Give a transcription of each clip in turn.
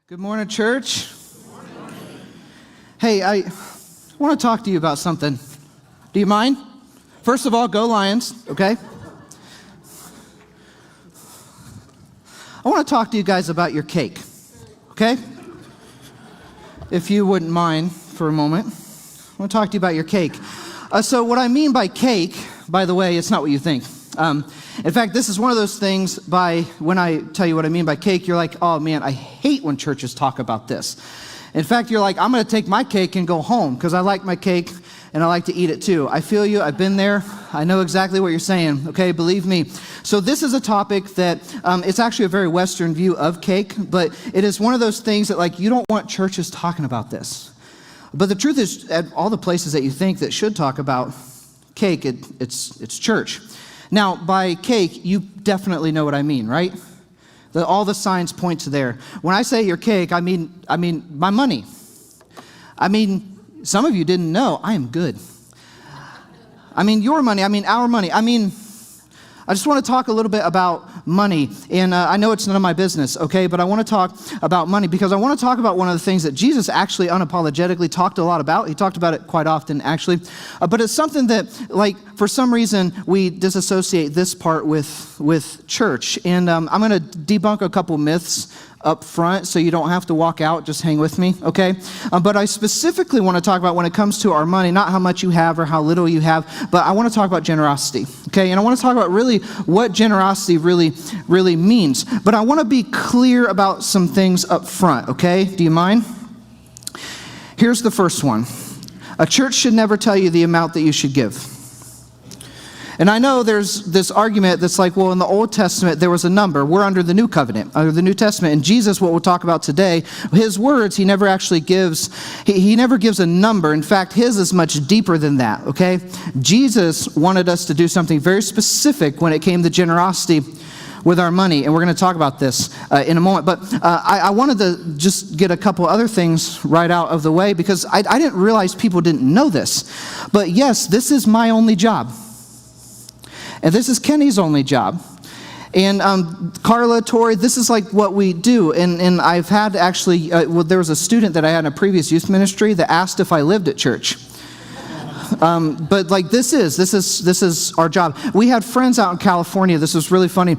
Good morning, church. Hey, I want to talk to you about something. Do you mind? First of all, go Lions, okay? I want to talk to you guys about your cake, okay? If you wouldn't mind for a moment. I want to talk to you about your cake. So what I mean by cake, by the way, it's not what you think. In fact, this is one of those things when I tell you what I mean by cake, you're like, oh man, I hate when churches talk about this. In fact, you're like, I'm going to take my cake and go home because I like my cake and I like to eat it too. I feel you. I've been there. I know exactly what you're saying. Okay, believe me. So this is a topic that it's actually a very Western view of cake, but it is one of those things that like you don't want churches talking about this. But the truth is, at all the places that you think that should talk about cake, it's church. Now, by cake, you definitely know what I mean, right? All the signs point to there. When I say your cake, I mean my money. I mean, some of you didn't know, I am good. I mean your money, I mean our money. I just want to talk a little bit about money. And I know it's none of my business, okay? But I want to talk about money because I want to talk about one of the things that Jesus actually unapologetically talked a lot about. He talked about it quite often, actually. But it's something that, like, for some reason, we disassociate this part with church. And I'm going to debunk a couple myths up front so you don't have to walk out. Just hang with me, okay? But I specifically want to talk about when it comes to our money, not how much you have or how little you have, but I want to talk about generosity, okay? And I want to talk about really what generosity really means. But I want to be clear about some things up front, okay? Do you mind? Here's the first one. A church should never tell you the amount that you should give. And I know there's this argument that's like, well, in the Old Testament, there was a number. We're under the New Covenant, under the New Testament. And Jesus, what we'll talk about today, his words, he never actually gives, he never gives a number. In fact, his is much deeper than that, okay? Jesus wanted us to do something very specific when it came to generosity with our money. And we're going to talk about this in a moment. But I wanted to just get a couple other things right out of the way because I didn't realize people didn't know this. But yes, this is my only job. And this is Kenny's only job. And Carla, Tori, this is like what we do. And I've had actually, there was a student that I had in a previous youth ministry that asked if I lived at church. But like this is our job. We had friends out in California. This was really funny.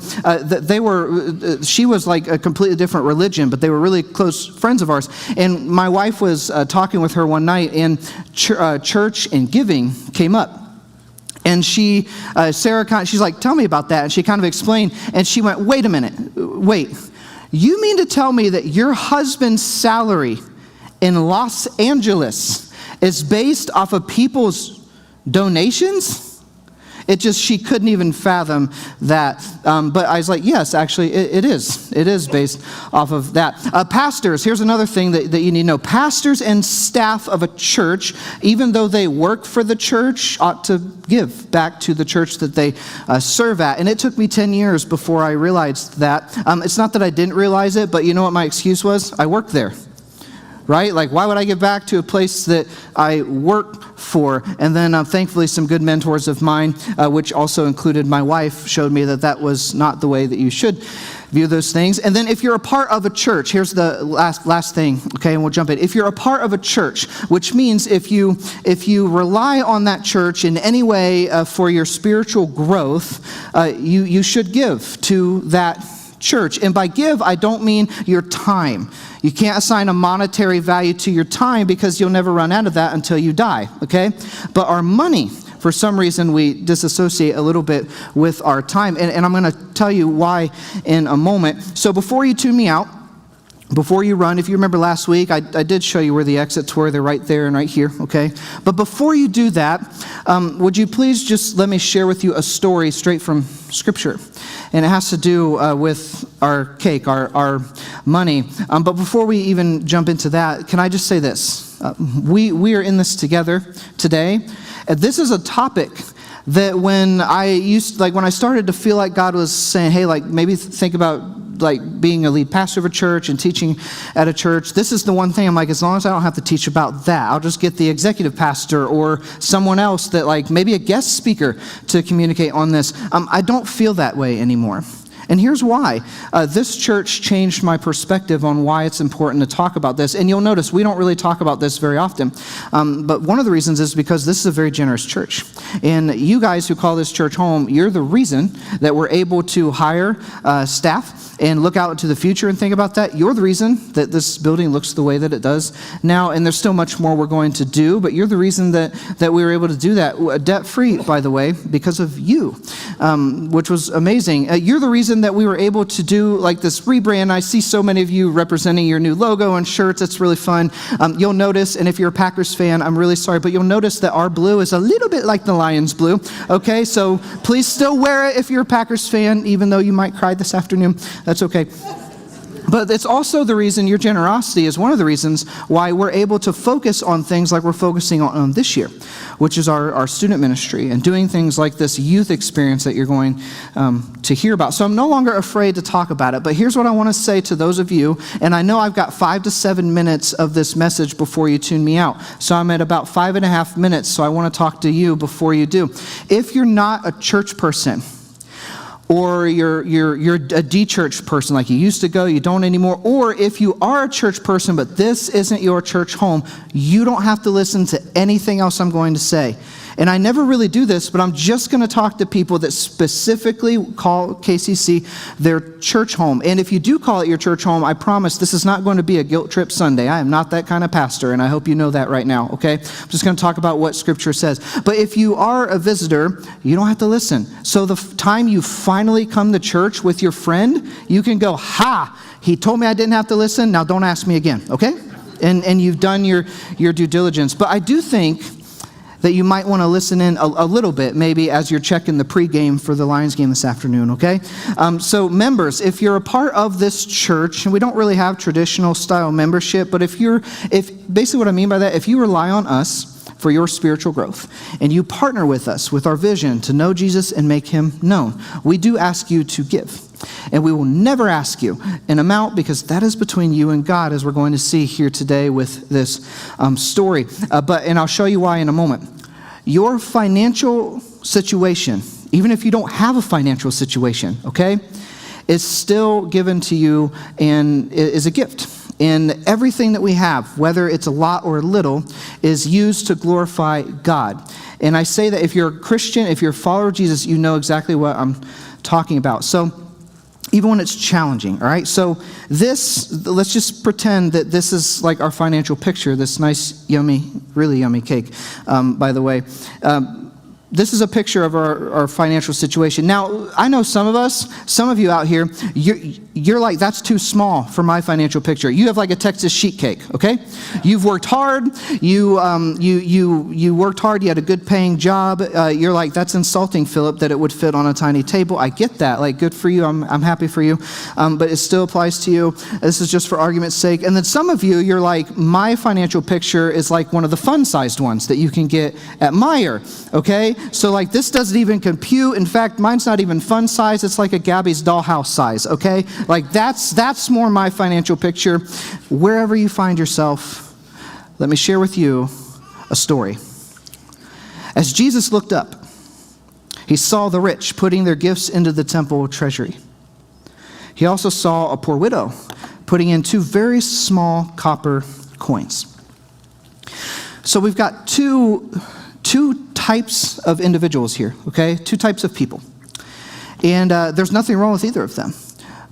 She was like a completely different religion, but they were really close friends of ours. And my wife was talking with her one night, and church and giving came up. And she's like, tell me about that. And she kind of explained, and she went, wait a minute, you mean to tell me that your husband's salary in Los Angeles is based off of people's donations? She couldn't even fathom that. But I was like, yes, actually, it is. It is based off of that. Pastors, here's another thing that you need to know. Pastors and staff of a church, even though they work for the church, ought to give back to the church that they serve at. And it took me 10 years before I realized that. It's not that I didn't realize it, but you know what my excuse was? I worked there. Right? Like, why would I give back to a place that I work for? And then thankfully some good mentors of mine, which also included my wife, showed me that was not the way that you should view those things. And then if you're a part of a church, here's the last thing, okay, and we'll jump in. If you're a part of a church, which means if you rely on that church in any way for your spiritual growth, you should give to that church. And by give, I don't mean your time. You can't assign a monetary value to your time because you'll never run out of that until you die, okay? But our money, for some reason, we disassociate a little bit with our time. And I'm going to tell you why in a moment. So before you tune me out, before you run, if you remember last week, I did show you where the exits were. They're right there and right here, okay? But before you do that, would you please just let me share with you a story straight from Scripture? And it has to do with our cake, our money. But before we even jump into that, can I just say this? We are in this together today. This is a topic that when I started to feel like God was saying, hey, like maybe think about like being a lead pastor of a church and teaching at a church, this is the one thing I'm like, as long as I don't have to teach about that, I'll just get the executive pastor or someone else that like maybe a guest speaker to communicate on this. I don't feel that way anymore. And here's why. This church changed my perspective on why it's important to talk about this. And you'll notice we don't really talk about this very often. But one of the reasons is because this is a very generous church. And you guys who call this church home, you're the reason that we're able to hire staff and look out into the future and think about that. You're the reason that this building looks the way that it does now, and there's still much more we're going to do, but you're the reason that we were able to do that, debt-free, by the way, because of you, which was amazing. You're the reason that we were able to do like this rebrand. I see so many of you representing your new logo and shirts. It's really fun. You'll notice, and if you're a Packers fan, I'm really sorry, but you'll notice that our blue is a little bit like the Lions blue, okay? So please still wear it if you're a Packers fan, even though you might cry this afternoon. That's okay. But it's also the reason, your generosity is one of the reasons why we're able to focus on things like we're focusing on this year, which is our student ministry and doing things like this youth experience that you're going to hear about. So I'm no longer afraid to talk about it, but here's what I want to say to those of you, and I know I've got 5 to 7 minutes of this message before you tune me out. So I'm at about 5.5 minutes, so I want to talk to you before you do. If you're not a church person, or you're a de-church person, like you used to go, you don't anymore, or if you are a church person, but this isn't your church home, you don't have to listen to anything else I'm going to say. And I never really do this, but I'm just going to talk to people that specifically call KCC their church home. And if you do call it your church home, I promise this is not going to be a guilt trip Sunday. I am not that kind of pastor, and I hope you know that right now, okay? I'm just going to talk about what Scripture says. But if you are a visitor, you don't have to listen. So the time you finally come to church with your friend, you can go, ha, he told me I didn't have to listen, now don't ask me again, okay? And you've done your due diligence. But I do think that you might want to listen in a little bit, maybe as you're checking the pregame for the Lions game this afternoon, okay? So members, if you're a part of this church, and we don't really have traditional style membership, but if basically what I mean by that, if you rely on us for your spiritual growth, and you partner with us with our vision to know Jesus and make him known, we do ask you to give. And we will never ask you an amount, because that is between you and God, as we're going to see here today with this story. And I'll show you why in a moment. Your financial situation, even if you don't have a financial situation, okay, is still given to you and is a gift. And everything that we have, whether it's a lot or a little, is used to glorify God. And I say that if you're a Christian, if you're a follower of Jesus, you know exactly what I'm talking about. So even when it's challenging, all right? So let's just pretend that this is like our financial picture, this nice, yummy, really yummy cake, by the way. This is a picture of our financial situation. Now, I know some of you out here, you're like, that's too small for my financial picture. You have like a Texas sheet cake, okay? You've worked hard. You worked hard. You had a good paying job. You're like, that's insulting, Philip, that it would fit on a tiny table. I get that. Like, good for you. I'm happy for you. But it still applies to you. This is just for argument's sake. And then some of you, you're like, my financial picture is like one of the fun-sized ones that you can get at Meijer, okay? So like this doesn't even compute. In fact, mine's not even fun size. It's like a Gabby's dollhouse size, okay? Like that's more my financial picture. Wherever you find yourself, let me share with you a story. As Jesus looked up, he saw the rich putting their gifts into the temple treasury. He also saw a poor widow putting in 2 very small copper coins. So we've got two types of individuals here, okay? 2 types of people. And there's nothing wrong with either of them.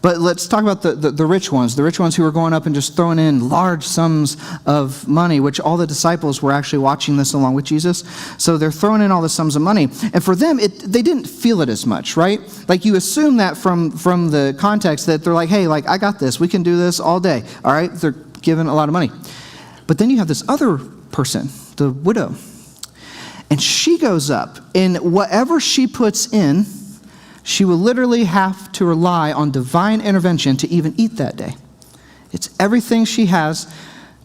But let's talk about the rich ones who were going up and just throwing in large sums of money, which all the disciples were actually watching this along with Jesus. So they're throwing in all the sums of money. And for them, they didn't feel it as much, right? Like you assume that from the context that they're like, hey, like I got this. We can do this all day, all right? They're given a lot of money. But then you have this other person, the widow. And she goes up, and whatever she puts in, she will literally have to rely on divine intervention to even eat that day. It's everything she has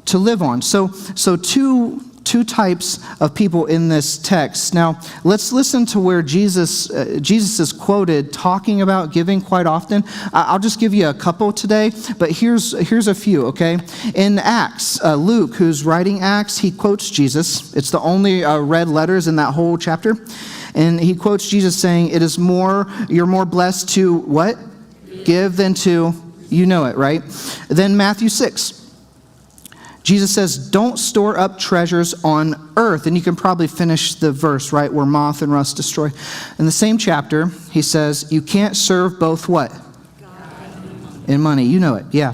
to live on. So two types of people in this text. Now, let's listen to where Jesus is quoted talking about giving quite often. I'll just give you a couple today, but here's a few, okay? In Acts, Luke, who's writing Acts, he quotes Jesus. It's the only red letters in that whole chapter. And he quotes Jesus saying, you're more blessed to what? give than to, you know it, right? Then Matthew 6. Jesus says, don't store up treasures on earth. And you can probably finish the verse, right, where moth and rust destroy. In the same chapter, he says, you can't serve both what? God and money. You know it, yeah.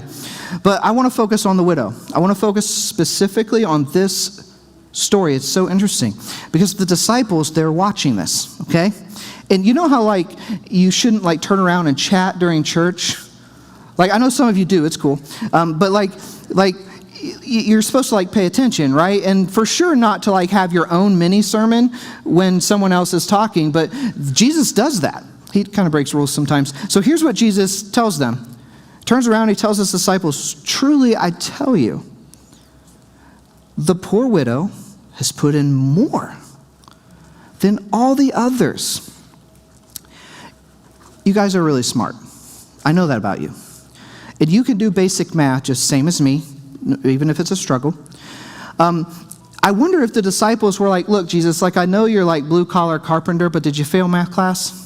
But I want to focus on the widow. I want to focus specifically on this story. It's so interesting because the disciples, they're watching this, okay? And you know how, like, you shouldn't, like, turn around and chat during church? Like, I know some of you do. It's cool. But, like, you're supposed to, like, pay attention, right? And for sure not to, like, have your own mini sermon when someone else is talking. But Jesus does that. He kind of breaks rules sometimes. So here's what Jesus tells them. Turns around, he tells his disciples, truly I tell you, the poor widow has put in more than all the others. You guys are really smart. I know that about you. And you can do basic math just same as me, even if it's a struggle. I wonder if the disciples were like, look, Jesus, like I know you're like blue-collar carpenter, but did you fail math class?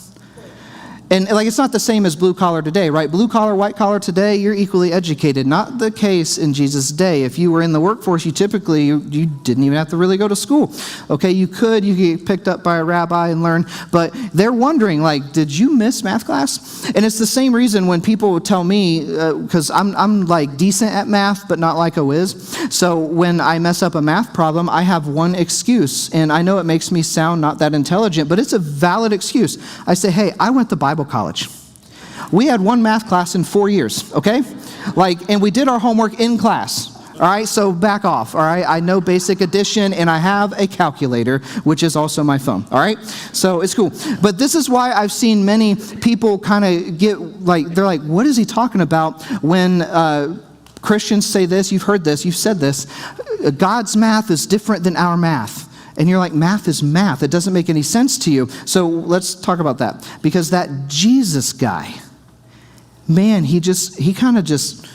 And like it's not the same as blue-collar today, right? Blue-collar, white-collar today, you're equally educated. Not the case in Jesus' day. If you were in the workforce, you typically, you didn't even have to really go to school. Okay, you could get picked up by a rabbi and learn. But they're wondering, like, did you miss math class? And it's the same reason when people would tell me, because I'm like decent at math, but not like a whiz. So when I mess up a math problem, I have one excuse. And I know it makes me sound not that intelligent, but it's a valid excuse. I say, hey, I went to Bible college. We had one math class in 4 years, okay? And we did our homework in class, all right? So back off, all right? I know basic addition, and I have a calculator, which is also my phone, all right? So it's cool. But this is why I've seen many people kind of get, like, they're like, what is he talking about when Christians say this? You've heard this, you've said this. God's math is different than our math. And you're like, math is math. It doesn't make any sense to you. So let's talk about that. Because that Jesus guy, man, he kind of just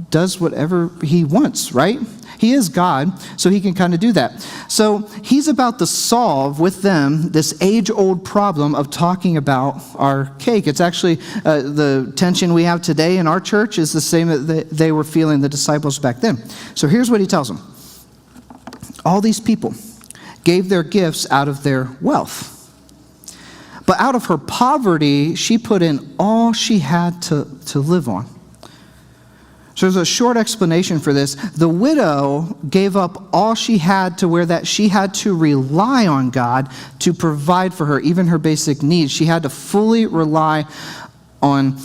does whatever he wants, right? He is God, so he can kind of do that. So he's about to solve with them this age-old problem of talking about our cake. It's actually the tension we have today in our church is the same that they were feeling, the disciples back then. So here's what he tells them. All these people gave their gifts out of their wealth. But out of her poverty, she put in all she had to live on. So there's a short explanation for this. The widow gave up all she had to where that she had to rely on God to provide for her, even her basic needs. She had to fully rely on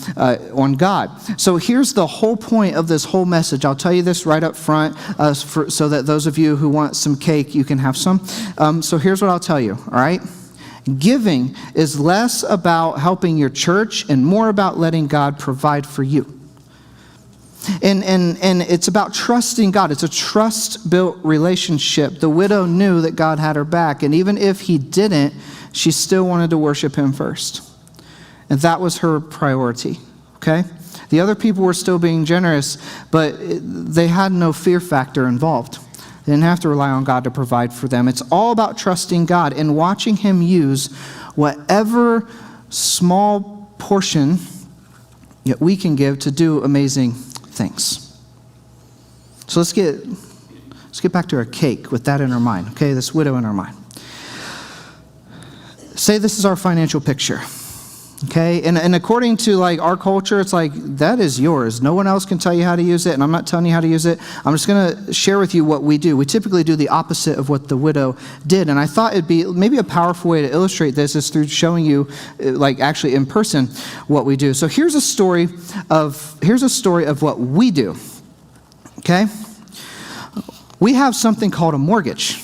God. So here's the whole point of this whole message. I'll tell you this right up front so that those of you who want some cake, you can have some. So here's what I'll tell you, all right? Giving is less about helping your church and more about letting God provide for you. And it's about trusting God. It's a trust-built relationship. The widow knew that God had her back, and even if he didn't, she still wanted to worship him first. And that was her priority, okay? The other people were still being generous, but they had no fear factor involved. They didn't have to rely on God to provide for them. It's all about trusting God and watching him use whatever small portion that we can give to do amazing things. So let's get back to our cake with that in our mind, okay? This widow in our mind. Say this is our financial picture. Okay, and according to like our culture, it's like, that is yours. No one else can tell you how to use it, and I'm not telling you how to use it. I'm just going to share with you what we do. We typically do the opposite of what the widow did, and I thought it'd be maybe a powerful way to illustrate this is through showing you, like actually in person, what we do. So here's a story of what we do. Okay, we have something called a mortgage.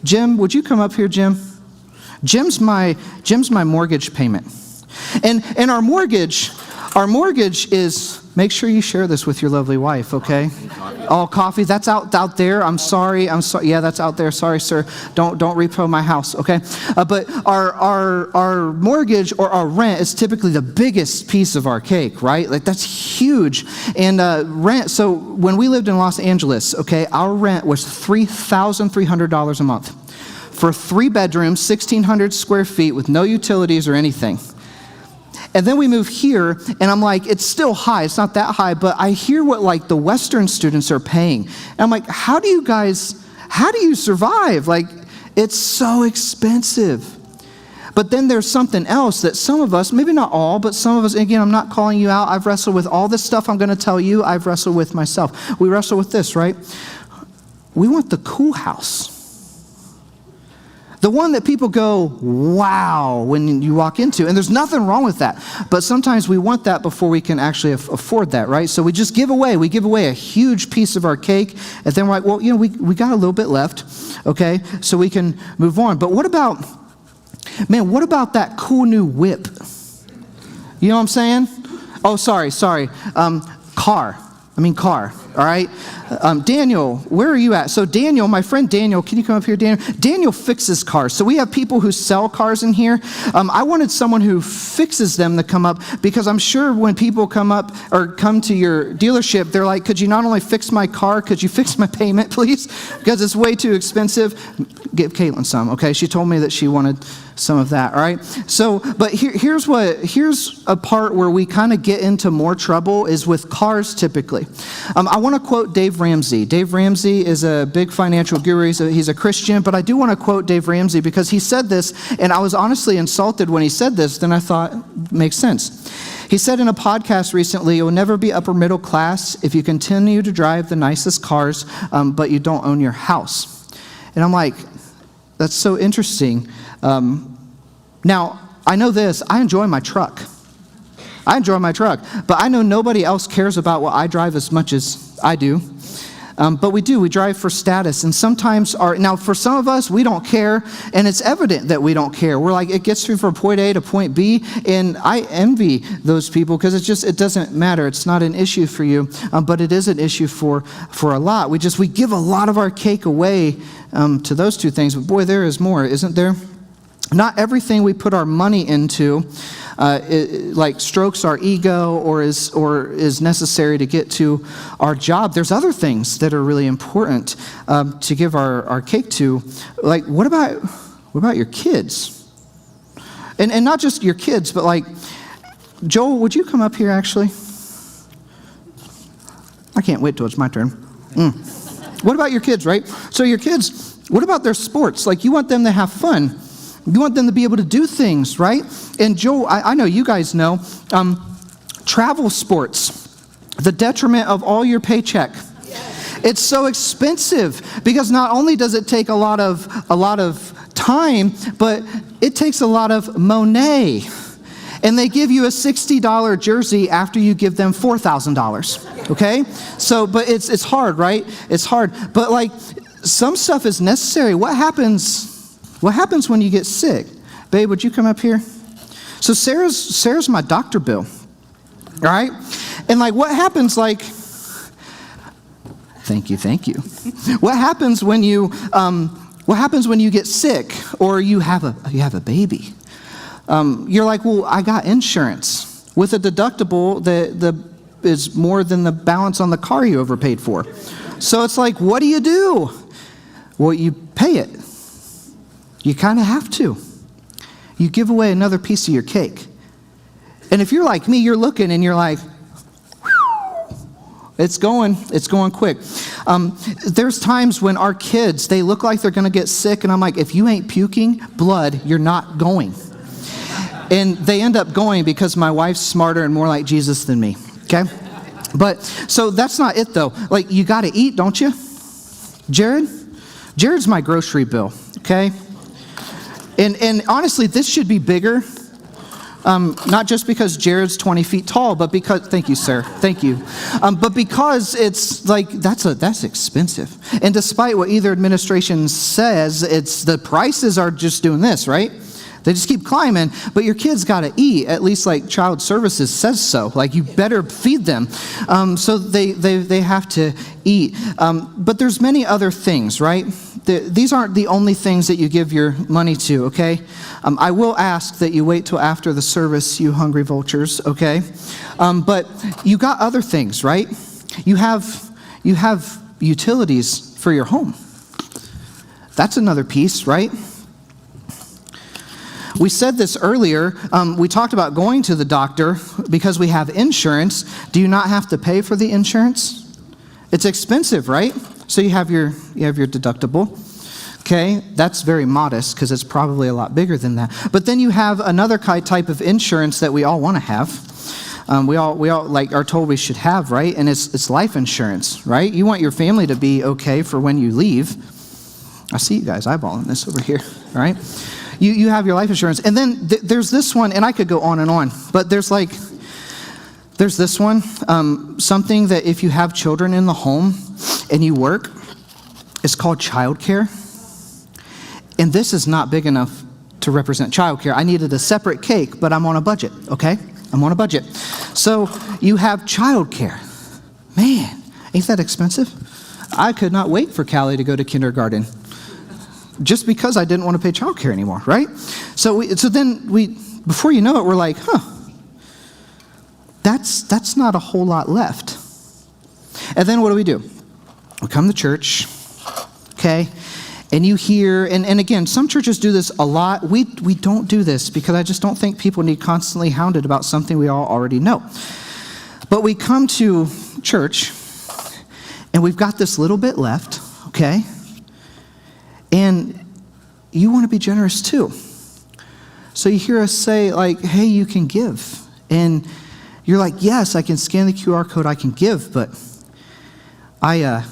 Jim, would you come up here, Jim? Jim's my mortgage payment. And our mortgage is, make sure you share this with your lovely wife, okay? Oh, coffee, that's out there. I'm sorry. Yeah, that's out there. Sorry, sir. Don't repo my house, okay? But our mortgage or our rent is typically the biggest piece of our cake, right? Like that's huge. And rent, so when we lived in Los Angeles, okay, our rent was $3,300 a month. For 3 bedrooms, 1,600 square feet with no utilities or anything. And then we move here, and I'm like, it's still high. It's not that high, but I hear what like the Western students are paying. And I'm like, how do you survive? Like, it's so expensive. But then there's something else that some of us, maybe not all, but some of us, again, I'm not calling you out. I've wrestled with all this stuff I'm going to tell you. I've wrestled with myself. We wrestle with this, right? We want the cool house. The one that people go, wow, when you walk into. And there's nothing wrong with that. But sometimes we want that before we can actually afford that, right? So we just give away a huge piece of our cake. And then we're like, well, we got a little bit left, okay? So we can move on. But what about that cool new whip? You know what I'm saying? Oh, sorry. Car, all right? Daniel, where are you at? So Daniel, my friend Daniel, can you come up here, Daniel? Daniel fixes cars. So we have people who sell cars in here. I wanted someone who fixes them to come up, because I'm sure when people come up or come to your dealership, they're like, could you not only fix my car, could you fix my payment, please? Because it's way too expensive. Give Caitlin some, okay? She told me that she wanted some of that, all right? So, but here's a part where we kind of get into more trouble is with cars typically. I want to quote Dave Ramsey. Dave Ramsey is a big financial guru. He's a Christian, but I do want to quote Dave Ramsey because he said this, and I was honestly insulted when he said this, then I thought, makes sense. He said in a podcast recently, you'll never be upper middle class if you continue to drive the nicest cars, but you don't own your house. And I'm like, that's so interesting. Now, I know this, I enjoy my truck, but I know nobody else cares about what I drive as much as I do. But we drive for status, and sometimes now for some of us, we don't care, and it's evident that we don't care. We're like, it gets through from point A to point B, and I envy those people because it doesn't matter. It's not an issue for you, but it is an issue for a lot. We give a lot of our cake away to those two things, but boy, there is more, isn't there? Not everything we put our money into like strokes our ego or is necessary to get to our job. There's other things that are really important to give our cake to. Like, what about your kids? And not just your kids, but like, Joel, would you come up here actually? I can't wait till it's my turn. What about your kids, right? So your kids, what about their sports? Like, you want them to have fun. You want them to be able to do things, right? And Joel, I know you guys know, travel sports, the detriment of all your paycheck. It's so expensive because not only does it take a lot of time, but it takes a lot of money. And they give you a $60 jersey after you give them $4,000, okay? So, but it's hard, right? It's hard. But like, some stuff is necessary. What happens when you get sick? Babe, would you come up here? So Sarah's my doctor bill, all right? And like, what happens like, thank you. What happens when you get sick or you have a baby? You're like, well, I got insurance with a deductible that is more than the balance on the car you overpaid for. So it's like, what do? Well, you pay it. You kind of have to. You give away another piece of your cake. And if you're like me, you're looking and you're like, it's going quick. There's times when our kids, they look like they're going to get sick, and I'm like, if you ain't puking blood, you're not going. And they end up going because my wife's smarter and more like Jesus than me, okay? But, so that's not it though. Like, you got to eat, don't you? Jared's my grocery bill, okay? And honestly, this should be bigger, not just because Jared's 20 feet tall, but because, thank you, sir, thank you. But because it's like, that's expensive. And despite what either administration says, the prices are just doing this, right? They just keep climbing, but your kids got to eat. At least like Child Services says so. Like, you better feed them. So they have to eat. But there's many other things, right? These aren't the only things that you give your money to, okay? I will ask that you wait till after the service, you hungry vultures, okay? But you got other things, right? You have utilities for your home. That's another piece, right? We said this earlier. We talked about going to the doctor because we have insurance. Do you not have to pay for the insurance? It's expensive, right? So you have your deductible. Okay, that's very modest because it's probably a lot bigger than that. But then you have another type of insurance that we all want to have. We all like are told we should have, right? And it's life insurance, right? You want your family to be okay for when you leave. I see you guys eyeballing this over here, all right? You have your life insurance. And then there's this one, and I could go on, but there's this one, something that if you have children in the home and you work, it's called childcare. And this is not big enough to represent childcare. I needed a separate cake, but I'm on a budget, okay? I'm on a budget. So you have childcare. Man, ain't that expensive? I could not wait for Callie to go to kindergarten just because I didn't want to pay childcare anymore, right? So then before you know it, we're like, that's not a whole lot left. And then what do? We come to church, okay? And you hear, and again, some churches do this a lot. We don't do this because I just don't think people need constantly hounded about something we all already know. But we come to church, and we've got this little bit left, okay? And you want to be generous too. So you hear us say, like, hey, you can give. And you're like, yes, I can scan the QR code, I can give, but I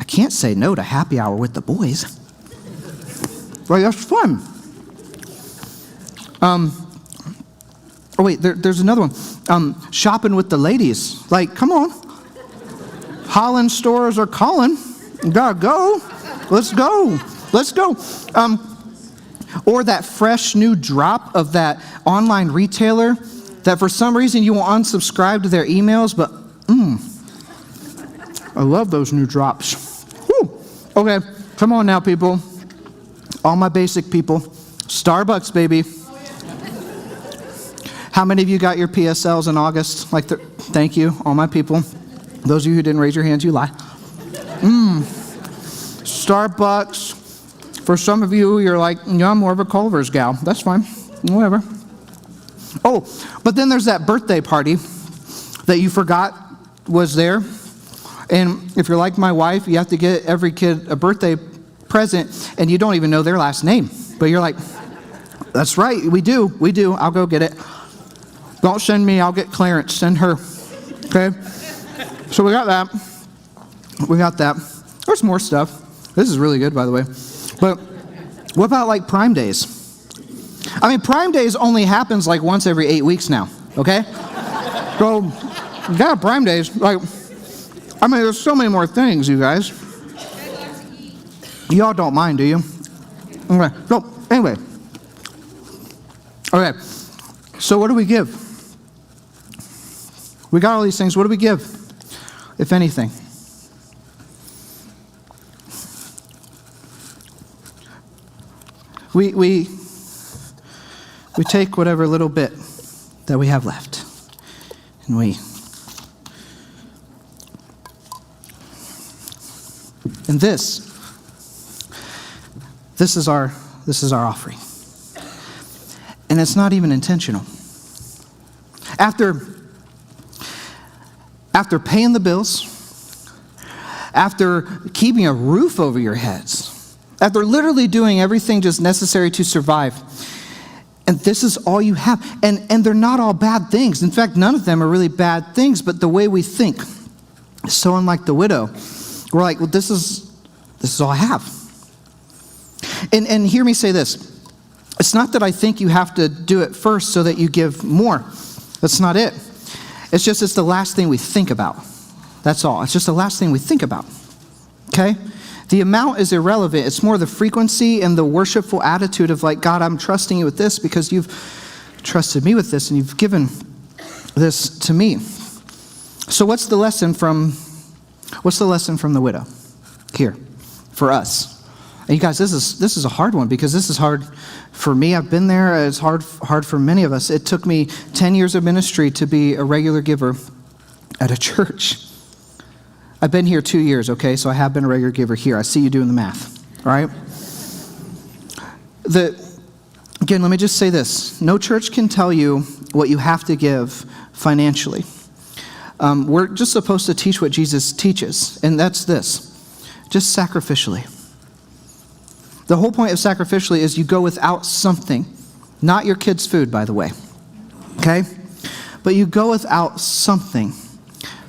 can't say no to happy hour with the boys. Right, that's fun. Oh wait, there's another one. Shopping with the ladies. Like, come on. Holland stores are calling. You gotta go. Let's go. Or that fresh new drop of that online retailer that for some reason you will unsubscribe to their emails, but I love those new drops. Okay, come on now, people. All my basic people. Starbucks, baby. How many of you got your PSLs in August? Thank you, all my people. Those of you who didn't raise your hands, you lie. Starbucks. For some of you, you're like, I'm more of a Culver's gal. That's fine. Whatever. Oh, but then there's that birthday party that you forgot was there. And if you're like my wife, you have to get every kid a birthday present, and you don't even know their last name. But you're like, that's right, we do. I'll go get it. Don't send me, I'll get Clarence. Send her. Okay? So we got that. There's more stuff. This is really good, by the way. But what about like Prime Days? I mean, Prime Days only happens like once every 8 weeks now, okay? So, you got Prime Days, there's so many more things, you guys. Y'all don't mind, do you? Okay. So, anyway. Okay. So what do we give? We got all these things. What do we give, if anything? We take whatever little bit that we have left, and this is our offering. And it's not even intentional. After paying the bills, after keeping a roof over your heads, after literally doing everything just necessary to survive, and this is all you have. And they're not all bad things. In fact, none of them are really bad things, but the way we think is so unlike the widow. We're like, well, this is all I have. And hear me say this. It's not that I think you have to do it first so that you give more. That's not it. It's the last thing we think about. That's all. It's just the last thing we think about. Okay? The amount is irrelevant. It's more the frequency and the worshipful attitude of like, God, I'm trusting you with this because you've trusted me with this and you've given this to me. So what's the lesson from the widow here for us? And you guys, this is a hard one because this is hard for me. I've been there. It's hard for many of us. It took me 10 years of ministry to be a regular giver at a church. I've been here 2 years, okay? So I have been a regular giver here. I see you doing the math, all right? Again, let me just say this. No church can tell you what you have to give financially. We're just supposed to teach what Jesus teaches, and that's this. Just sacrificially. The whole point of sacrificially is you go without something. Not your kids' food, by the way. Okay? But you go without something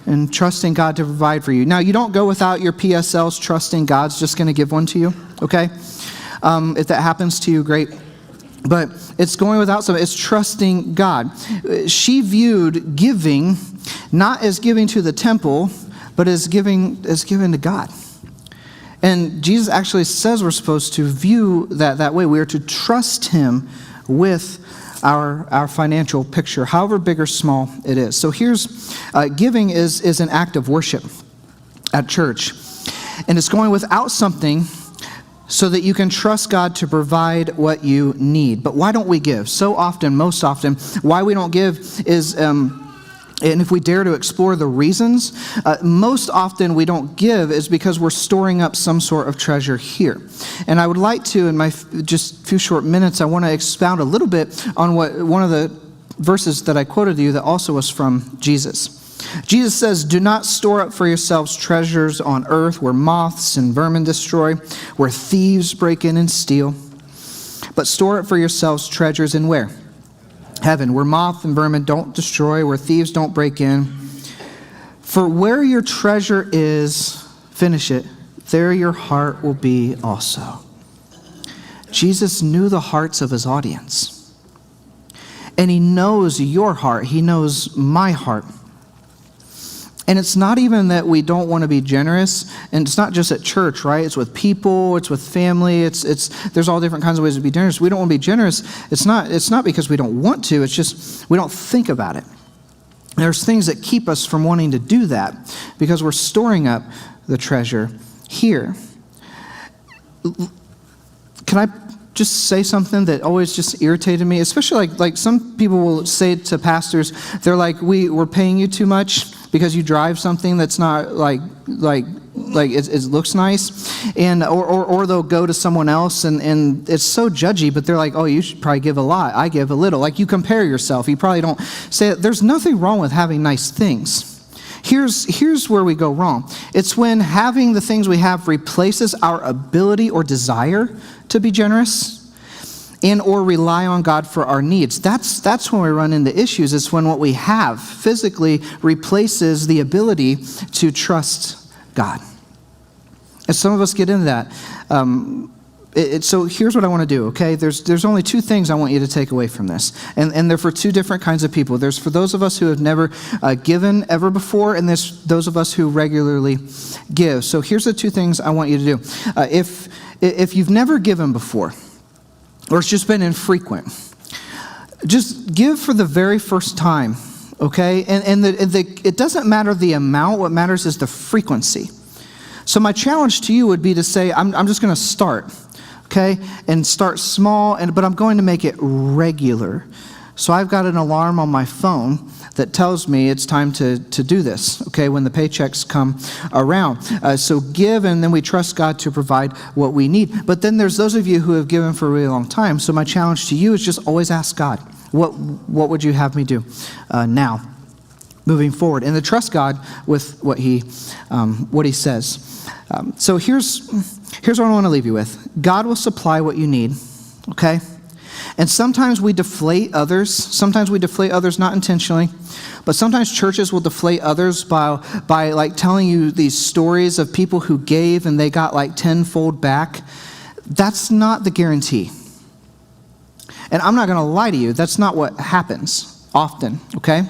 and trusting God to provide for you. Now, you don't go without your PSLs trusting God's just going to give one to you. Okay? If that happens to you, great. But it's going without something. It's trusting God. She viewed giving not as giving to the temple, but as giving to God. And Jesus actually says we're supposed to view that way. We are to trust him with our financial picture, however big or small it is. So here's, giving is an act of worship at church. And it's going without something so that you can trust God to provide what you need. But why don't we give? So often, most often, why we don't give is, and if we dare to explore the reasons, most often we don't give is because we're storing up some sort of treasure here. And I would like to, in my just few short minutes, I want to expound a little bit on what one of the verses that I quoted to you that also was from Jesus. Jesus says, "Do not store up for yourselves treasures on earth where moths and vermin destroy, where thieves break in and steal. But store up for yourselves treasures in where? Heaven, where moth and vermin don't destroy, where thieves don't break in. For where your treasure is," finish it, "there your heart will be also." Jesus knew the hearts of his audience. And he knows your heart. He knows my heart. And it's not even that we don't want to be generous, and it's not just at church, right? It's with people, it's with family, there's all different kinds of ways to be generous. We don't want to be generous. It's not because we don't want to, it's just we don't think about it. There's things that keep us from wanting to do that because we're storing up the treasure here. Can I just say something that always just irritated me? Especially like some people will say to pastors, they're like, we're paying you too much because you drive something that's not like it looks nice, and or they'll go to someone else and it's so judgy, but they're like, oh, you should probably give a lot, I give a little. Like, you compare yourself. You probably don't say it. There's nothing wrong with having nice things. Here's where we go wrong. It's when having the things we have replaces our ability or desire to be generous and or rely on God for our needs. That's when we run into issues. It's when what we have physically replaces the ability to trust God. And some of us get into that. So here's what I want to do, okay? There's only two things I want you to take away from this. And they're for two different kinds of people. There's for those of us who have never given ever before, and there's those of us who regularly give. So here's the two things I want you to do. If you've never given before, or it's just been infrequent, just give for the very first time, okay? And it doesn't matter the amount. What matters is the frequency. So my challenge to you would be to say, I'm just going to start, okay? And start small, but I'm going to make it regular. So I've got an alarm on my phone that tells me it's time to do this, okay, when the paychecks come around. So give, and then we trust God to provide what we need. But then there's those of you who have given for a really long time. So my challenge to you is just always ask God, what would you have me do now, moving forward? And to trust God with what He says. So here's what I want to leave you with. God will supply what you need, okay? And sometimes we deflate others. Sometimes we deflate others not intentionally, but sometimes churches will deflate others by like telling you these stories of people who gave and they got like tenfold back. That's not the guarantee. And I'm not going to lie to you. That's not what happens often, okay?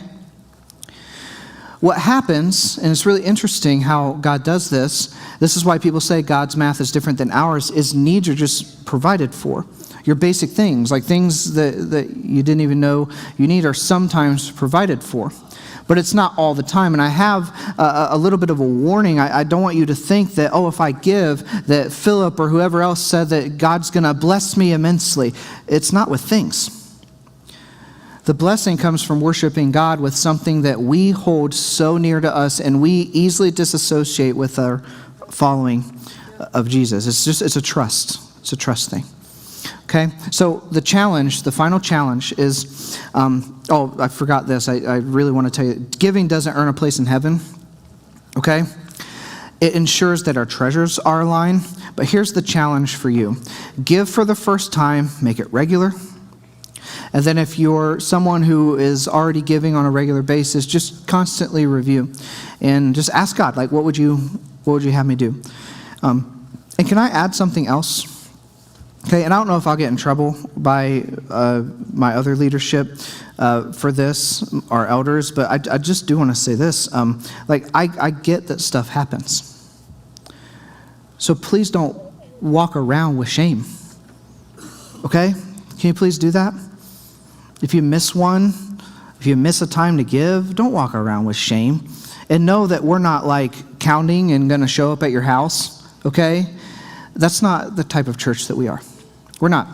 What happens, and it's really interesting how God does this, this is why people say God's math is different than ours, is needs are just provided for. Your basic things, like things that you didn't even know you need, are sometimes provided for. But it's not all the time. And I have a little bit of a warning. I don't want you to think that, if I give, that Philip or whoever else said that God's going to bless me immensely. It's not with things. The blessing comes from worshiping God with something that we hold so near to us and we easily disassociate with our following of Jesus. It's a trust. It's a trust thing. Okay? So the challenge, the final challenge is, I forgot this. I really want to tell you. Giving doesn't earn a place in heaven. Okay? It ensures that our treasures are aligned. But here's the challenge for you. Give for the first time, make it regular. And then if you're someone who is already giving on a regular basis, just constantly review and just ask God, like, what would you have me do? And can I add something else? Okay, and I don't know if I'll get in trouble by my other leadership for this, our elders, but I just do want to say this. I get that stuff happens. So please don't walk around with shame. Okay? Can you please do that? If you miss one, if you miss a time to give, don't walk around with shame. And know that we're not like counting and going to show up at your house, okay? That's not the type of church that we are. We're not.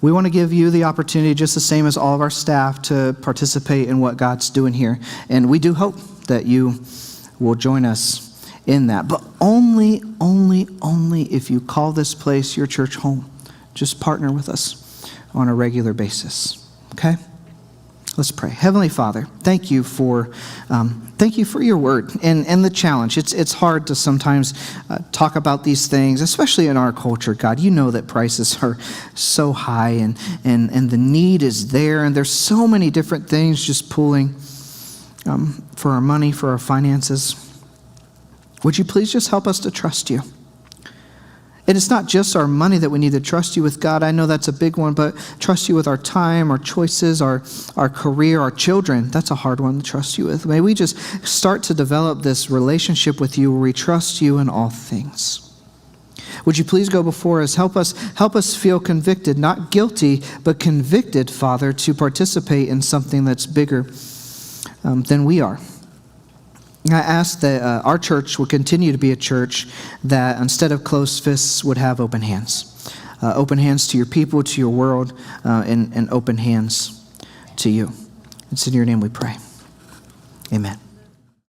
We want to give you the opportunity, just the same as all of our staff, to participate in what God's doing here. And we do hope that you will join us in that. But only if you call this place your church home. Just partner with us on a regular basis. Okay? Let's pray. Heavenly Father, thank you for your word and the challenge. It's hard to sometimes talk about these things, especially in our culture. God, you know that prices are so high and the need is there, and there's so many different things just pulling for our money, for our finances. Would you please just help us to trust you? And it's not just our money that we need to trust you with, God. I know that's a big one, but trust you with our time, our choices, our career, our children. That's a hard one to trust you with. May we just start to develop this relationship with you where we trust you in all things. Would you please go before us? Help us feel convicted, not guilty, but convicted, Father, to participate in something that's bigger than we are. I ask that our church will continue to be a church that instead of closed fists would have open hands. Open hands to your people, to your world, and open hands to you. It's in your name we pray. Amen.